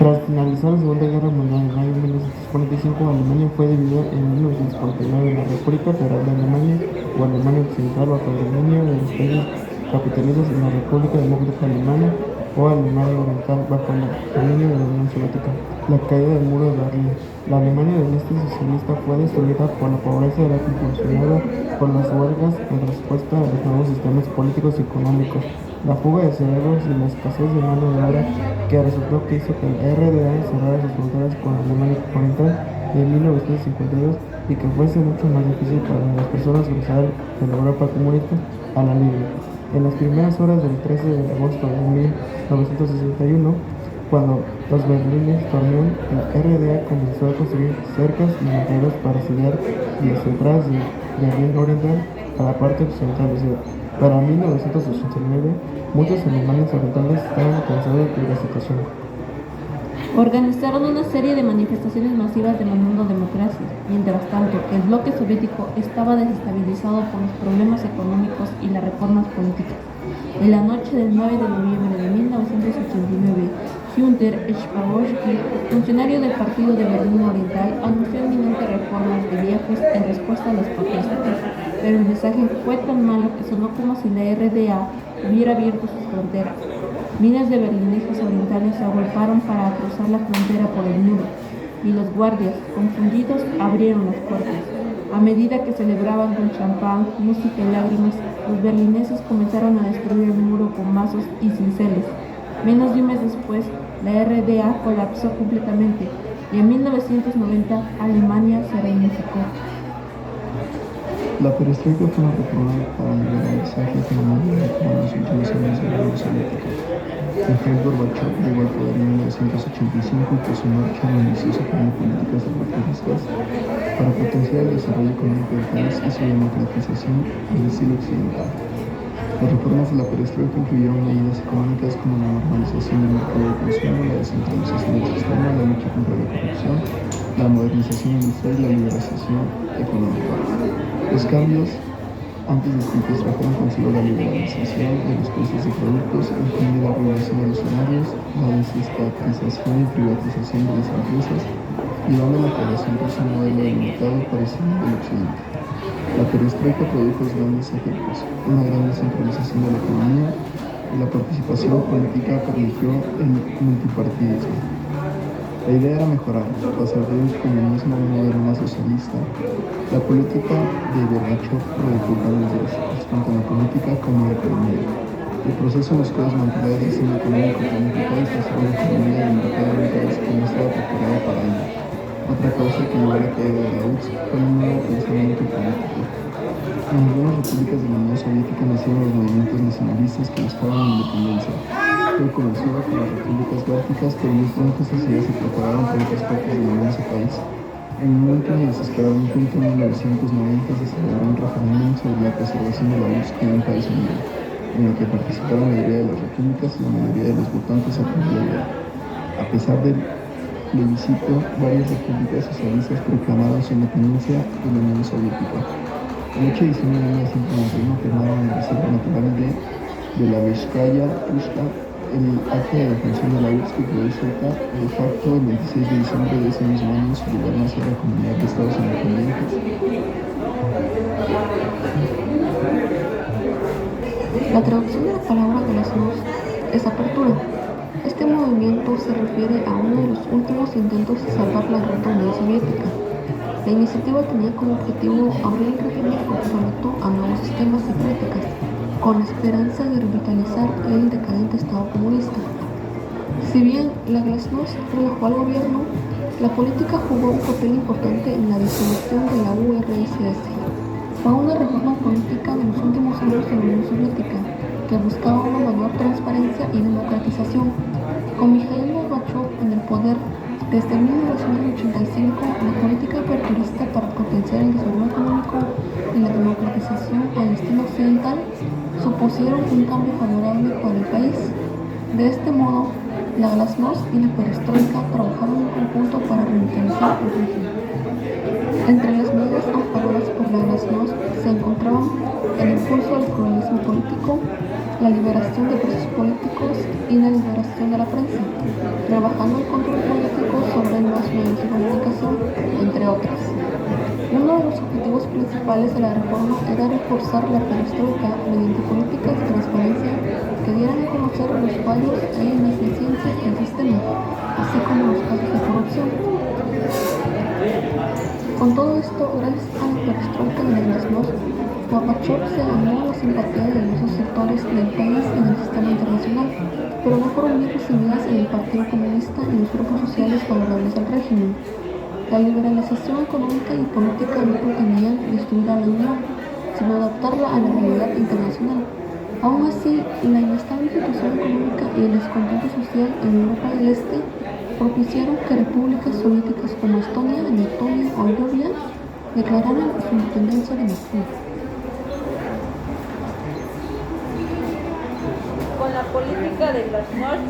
Tras finalizar la Segunda Guerra Mundial en mayo de 1945, Alemania fue dividida en 1949 en la República Federal de Alemania o Alemania Occidental bajo el dominio de los países capitalistas y la República Democrática Alemana o Alemania Oriental bajo el dominio de la Unión Soviética. La caída del muro de Berlín. La Alemania del Este socialista fue destruida por la pobreza era impulsionada por las huelgas en respuesta a los nuevos sistemas políticos y económicos, la fuga de cerebros y la escasez de mano de obra que resultó que hizo que la RDA cerrara sus fronteras con Alemania Oriental en 1952 y que fuese mucho más difícil para las personas cruzar de la Europa comunista a la libre. En las primeras horas del 13 de agosto de 1961, cuando los berlines dormían, la RDA comenzó a construir cercas y murallas para sellar las entradas de Berlín Oriental a la parte occidental de la ciudad. Para 1989, muchos alemanes orientales estaban cansados de la situación. Organizaron una serie de manifestaciones masivas demandando democracia. Mientras tanto, el bloque soviético estaba desestabilizado por los problemas económicos y las reformas políticas. En la noche del 9 de noviembre de 1989, Günter Schabowski, funcionario del Partido de Berlín Oriental, anunció inminentes reformas de viajes en respuesta a las protestas, pero el mensaje fue tan malo que sonó como si la RDA hubiera abierto sus fronteras. Miles de berlineses orientales se agolparon para cruzar la frontera por el muro, y los guardias, confundidos, abrieron las puertas. A medida que celebraban con champán, música y lágrimas, los berlineses comenzaron a destruir el muro con mazos y cinceles. Menos de un mes después, la RDA colapsó completamente y en 1990 Alemania se reunificó. La perestroika fue una reforma para liberar el mensaje económico como en los últimos años de la Unión Soviética. Mikhail Gorbachev llegó al poder en 1985 y puso en marcha una ambiciosa plan de políticas aperturistas para potenciar el desarrollo económico del país y su democratización en el estilo occidental. Las reformas de la perestroika incluyeron medidas económicas como la normalización del mercado de consumo, la descentralización del sistema, la lucha contra la corrupción, la modernización industrial y la liberalización económica. Los cambios antes descritos trajeron consigo la liberalización de los precios de productos, el fin de la regulación de los salarios, la desestatización y privatización de las empresas, llevando a la creación de un modelo de mercado parecido al occidente. La perestroika produjo dos grandes efectos: una gran descentralización de la economía y la participación política permitió el multipartidismo. La idea era mejorar, pasar de un comunismo a un modelo más socialista. La política de Gorbachev provocó cambios drásticos, tanto en la política como en la economía. El proceso buscó desmantelar el sistema económico planificado y pasar a una economía de mercado en un país que no estaba preparado para ello. Otra causa que llevó a la caída de la URSS fue el nuevo pensamiento político. En algunas repúblicas de la Unión Soviética nacieron los movimientos nacionalistas que buscaban la independencia. Todo comenzó con las repúblicas bálticas, pero muy pronto estas ideas se propagaron por otras partes del inmenso país. En un último y desesperado intento en 1990 se celebró un referéndum sobre la preservación de la URSS como un país unido, en el que participaron la mayoría de las repúblicas y la mayoría de los votantes apoyó la idea. A pesar del plebiscito, varias repúblicas socialistas proclamaron su independencia de la Unión Soviética. El 8 de diciembre de 1991 firmaron en la Reserva Natural de la Vizcaya Pushta el acta de defunción de la URSS, que quedó suelta de facto el 26 de diciembre de ese mismo año. Su lugar nació la Comunidad de Estados Independientes. La traducción de la palabra glasnost es apertura. Este movimiento se refiere a uno de los últimos intentos de salvar la rota Unión Soviética. La iniciativa tenía como objetivo abrir el régimen obsoleto a nuevos sistemas y prácticas, con la esperanza de revitalizar el decadente Estado comunista. Si bien la glasnost relajó al gobierno, la política jugó un papel importante en la disolución de la URSS. Fue una reforma política de los últimos años de la Unión Soviética que buscaba una mayor transparencia y democratización. Con Mikhail Gorbachev en el poder, desde 1985, la política aperturista para potenciar el desarrollo económico y la democratización al estilo occidental supusieron un cambio favorable para el país. De este modo, la glasnost y la perestroika trabajaron en conjunto para revitalizar el régimen. Entre las medidas amparadas por la glasnost se encontraban el impulso al pluralismo político, la liberación de presos políticos y y la liberación de la prensa, trabajando el control político sobre los medios de comunicación, entre otras. Uno de los objetivos principales de la reforma era reforzar la perestroika mediante políticas de transparencia que dieran a conocer los fallos e ineficiencias del sistema, así como los casos de corrupción. Con todo esto, gracias a la perestroika de la glasnost, Gorbachev se ganó la simpatía de diversos sectores del país en el sistema internacional, pero no fueron bien recibidas en el Partido Comunista y los grupos sociales favorables al régimen. La liberalización económica y política no pretendían destruir a la Unión, sino adaptarla a la realidad internacional. Aún así, la inestable situación económica y el descontento social en Europa del Este propiciaron que repúblicas soviéticas como Estonia, Letonia o Georgia declararan su independencia de Moscú. Con la política de glasnost,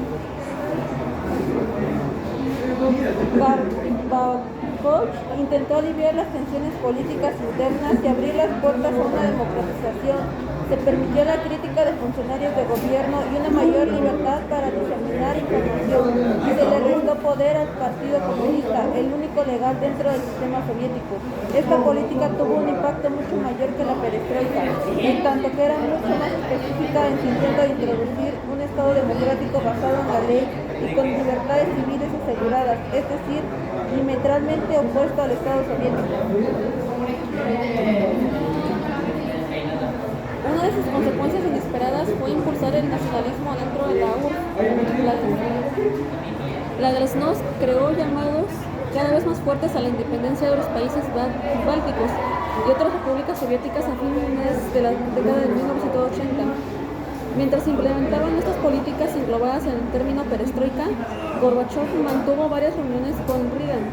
Gorbachev intentó aliviar las tensiones políticas internas y abrir las puertas a una democratización. Se permitió la crítica de funcionarios de gobierno y una mayor libertad para diseminar información, y se le restó poder al Partido Comunista, el único legal dentro del sistema soviético. Esta política tuvo un impacto mucho mayor que la perestroika, en tanto que era mucho más específica en su intento de introducir un Estado democrático basado en la ley y con libertades civiles aseguradas, es decir, diametralmente opuesto al Estado soviético. Una de sus consecuencias inesperadas fue impulsar el nacionalismo dentro de la URSS. La glasnost creó llamados cada vez más fuertes a la independencia de los países bálticos y otras repúblicas soviéticas a fines de la década de 1980. Mientras se implementaban estas políticas englobadas en el término perestroika, Gorbachev mantuvo varias reuniones con Reagan,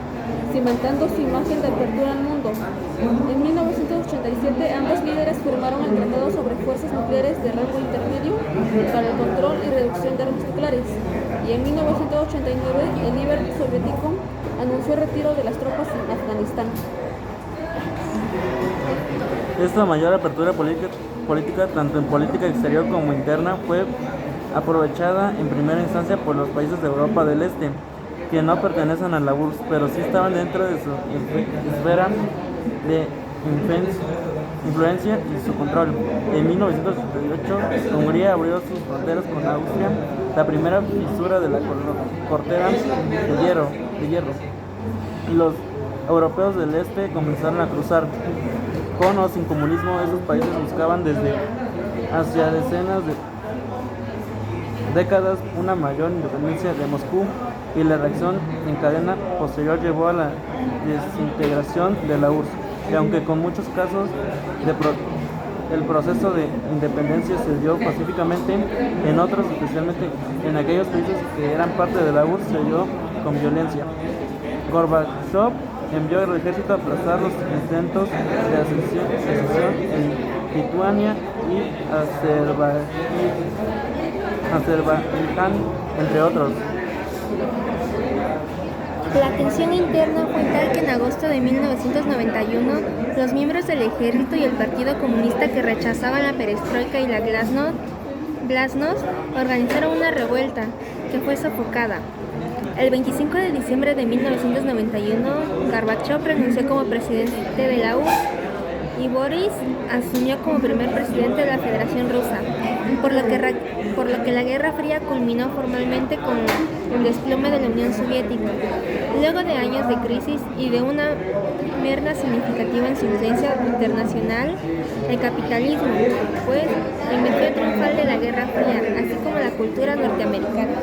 cimentando su imagen de apertura al mundo. En 1987, ambos líderes firmaron el Tratado sobre Fuerzas Nucleares de Rango Intermedio para el control y reducción de armas nucleares, y en 1989 el líder soviético anunció el retiro de las tropas en Afganistán. Esta mayor apertura política, tanto en política exterior como interna, fue aprovechada en primera instancia por los países de Europa del Este, que no pertenecen a la URSS, pero sí estaban dentro de su esfera de influencia y su control. En 1988, Hungría abrió sus fronteras con Austria, la primera fisura de la corteza de hierro, y los europeos del Este comenzaron a cruzar. Con o sin comunismo, esos países buscaban desde hacia decenas de décadas una mayor independencia de Moscú, y la reacción en cadena posterior llevó a la desintegración de la URSS. Y aunque con muchos casos el proceso de independencia se dio pacíficamente, en otros, especialmente en aquellos países que eran parte de la URSS, se dio con violencia. Gorbachev envió el ejército a aplazar los intentos de secesión en Lituania y Azerbaiyán, entre otros. La tensión interna fue tal que en agosto de 1991, los miembros del ejército y el Partido Comunista que rechazaban la perestroika y la glasnost organizaron una revuelta que fue sofocada. El 25 de diciembre de 1991, Gorbachev renunció como presidente de la URSS y Boris asumió como primer presidente de la Federación Rusa, por lo que la Guerra Fría culminó formalmente con el desplome de la Unión Soviética. Luego de años de crisis y de una merma significativa en su influencia internacional, el capitalismo, pues, emergió triunfal de la Guerra Fría, así como la cultura norteamericana.